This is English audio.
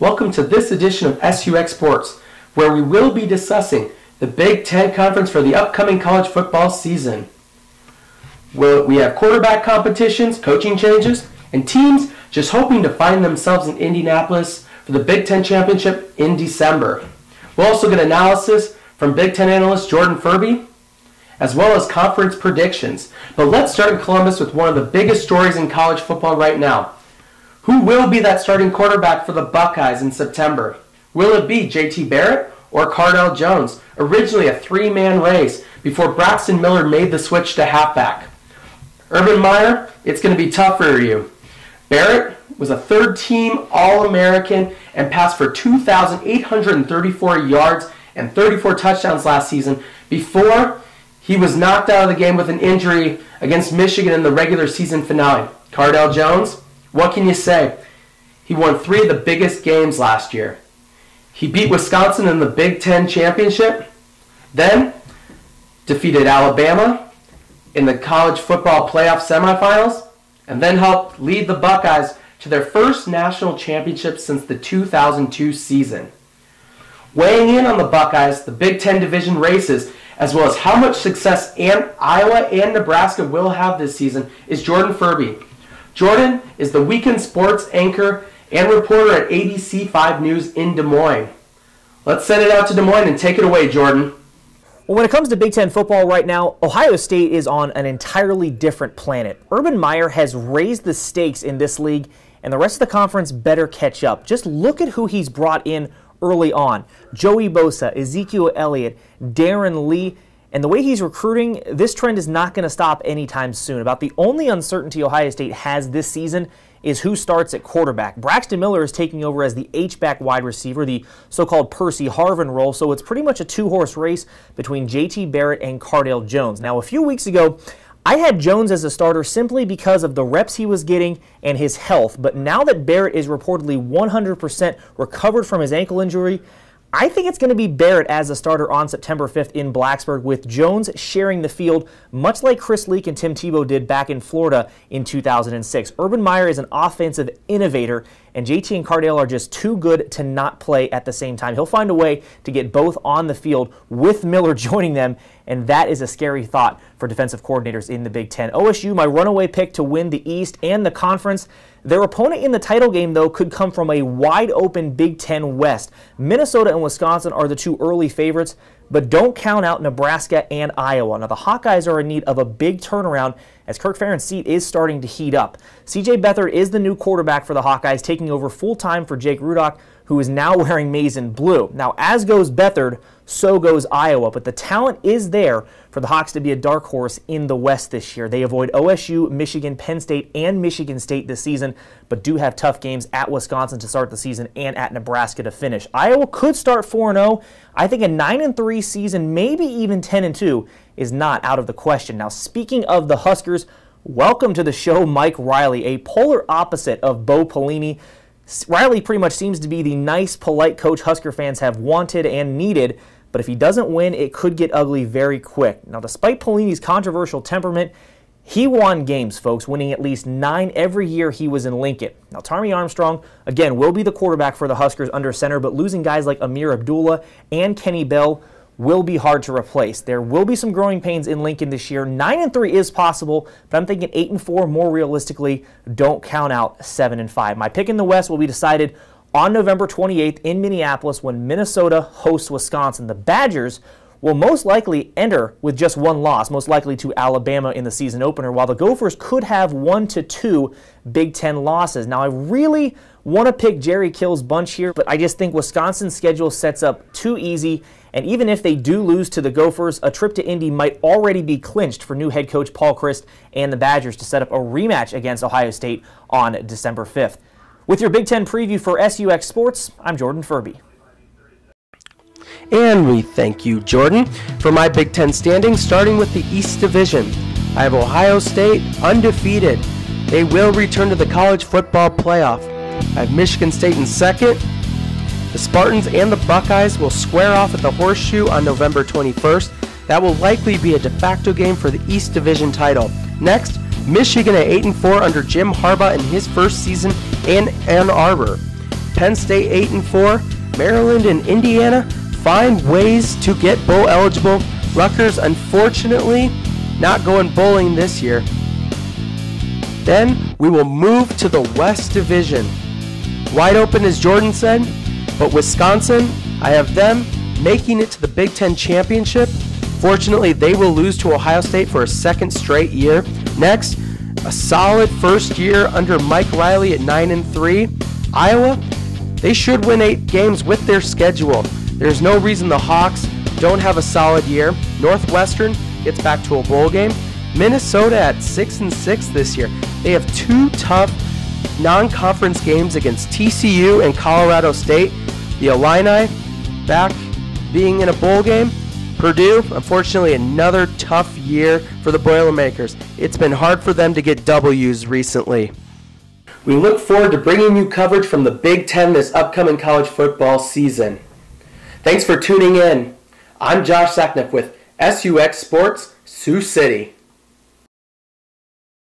Welcome to this edition of SUX Sports, where we will be discussing the Big Ten Conference for the upcoming college football season. We have quarterback competitions, coaching changes, and teams just hoping to find themselves in Indianapolis for the Big Ten Championship in December. We'll also get analysis from Big Ten analyst Jordan Furbee, as well as conference predictions. But let's start in Columbus with one of the biggest stories in college football right now. Who will be that starting quarterback for the Buckeyes in September? Will it be J.T. Barrett or Cardale Jones? Originally a three-man race before Braxton Miller made the switch to halfback. Urban Meyer, it's going to be tough for you. Barrett was a third-team All-American and passed for 2,834 yards and 34 touchdowns last season before he was knocked out of the game with an injury against Michigan in the regular season finale. Cardale Jones, what can you say? He won 3 of the biggest games last year. He beat Wisconsin in the Big Ten Championship, then defeated Alabama in the college football playoff semifinals, and then helped lead the Buckeyes to their first national championship since the 2002 season. Weighing in on the Buckeyes, the Big Ten division races, as well as how much success Iowa and Nebraska will have this season, is Jordan Furbee. Jordan is the weekend sports anchor and reporter at ABC 5 News in Des Moines. Let's send it out to Des Moines and take it away, Jordan. Well, when it comes to Big Ten football right now, Ohio State is on an entirely different planet. Urban Meyer has raised the stakes in this league, and the rest of the conference better catch up. Just look at who he's brought in early on. Joey Bosa, Ezekiel Elliott, Darren Lee. And the way he's recruiting, this trend is not going to stop anytime soon. About the only uncertainty Ohio State has this season is who starts at quarterback. Braxton Miller is taking over as the H-back wide receiver, the so-called Percy Harvin role, so it's pretty much a two-horse race between J.T. Barrett and Cardale Jones. Now, a few weeks ago, I had Jones as a starter simply because of the reps he was getting and his health, but now that Barrett is reportedly 100% recovered from his ankle injury, I think it's going to be Barrett as a starter on September 5th in Blacksburg, with Jones sharing the field, much like Chris Leak and Tim Tebow did back in Florida in 2006. Urban Meyer is an offensive innovator, and JT and Cardale are just too good to not play at the same time. He'll find a way to get both on the field with Miller joining them, and that is a scary thought for defensive coordinators in the Big Ten. OSU, my runaway pick to win the East and the conference. Their opponent in the title game, though, could come from a wide-open Big Ten West. Minnesota and Wisconsin are the two early favorites, but don't count out Nebraska and Iowa. Now, the Hawkeyes are in need of a big turnaround as Kirk Ferentz' seat is starting to heat up. C.J. Beathard is the new quarterback for the Hawkeyes, taking over full-time for Jake Rudock, who is now wearing maize and blue. Now, as goes Beathard, so goes Iowa, but the talent is there for the Hawks to be a dark horse in the West this year. They avoid OSU, Michigan, Penn State, and Michigan State this season, but do have tough games at Wisconsin to start the season and at Nebraska to finish. Iowa could start 4-0. I think a 9-3 season, maybe even 10-2, is not out of the question. Now, speaking of the Huskers, welcome to the show, Mike Riley, a polar opposite of Bo Pelini. Riley pretty much seems to be the nice, polite coach Husker fans have wanted and needed, but if he doesn't win, it could get ugly very quick. Now, despite Pelini's controversial temperament, he won games, folks, winning at least 9 every year he was in Lincoln. Now, Tommy Armstrong, again, will be the quarterback for the Huskers under center, but losing guys like Amir Abdullah and Kenny Bell will be hard to replace. There will be some growing pains in Lincoln this year. 9-3 is possible, but I'm thinking 8-4 more realistically. Don't count out 7-5. My pick in the West will be decided on November 28th in Minneapolis when Minnesota hosts Wisconsin. The Badgers will most likely enter with just one loss, most likely to Alabama in the season opener, while the Gophers could have 1 to 2 Big Ten losses. Now, I really want to pick Jerry Kill's bunch here, but I just think Wisconsin's schedule sets up too easy, and even if they do lose to the Gophers, a trip to Indy might already be clinched for new head coach Paul Chryst and the Badgers to set up a rematch against Ohio State on December 5th. With your Big Ten preview for SUX Sports, I'm Jordan Furbee. And we thank you, Jordan. For my Big Ten standings, starting with the East Division, I have Ohio State undefeated. They will return to the college football playoff. I have Michigan State in second. The Spartans and the Buckeyes will square off at the Horseshoe on November 21st. That will likely be a de facto game for the East Division title. Next, Michigan at 8-4 under Jim Harbaugh in his first season in Ann Arbor. Penn State 8-4. Maryland and Indiana find ways to get bowl eligible. Rutgers, unfortunately, not going bowling this year. Then we will move to the West Division. Wide open, as Jordan said, but Wisconsin, I have them making it to the Big Ten Championship. Fortunately, they will lose to Ohio State for a second straight year. Next, a solid first year under Mike Riley at 9-3. Iowa, they should win 8 games with their schedule. There's no reason the Hawks don't have a solid year. Northwestern gets back to a bowl game. Minnesota at 6-6 this year. They have 2 tough non-conference games against TCU and Colorado State. The Illini back being in a bowl game. Purdue, unfortunately, another tough year for the Boilermakers. It's been hard for them to get W's recently. We look forward to bringing you coverage from the Big Ten this upcoming college football season. Thanks for tuning in. I'm Josh Sachnoff with SUX Sports, Sioux City.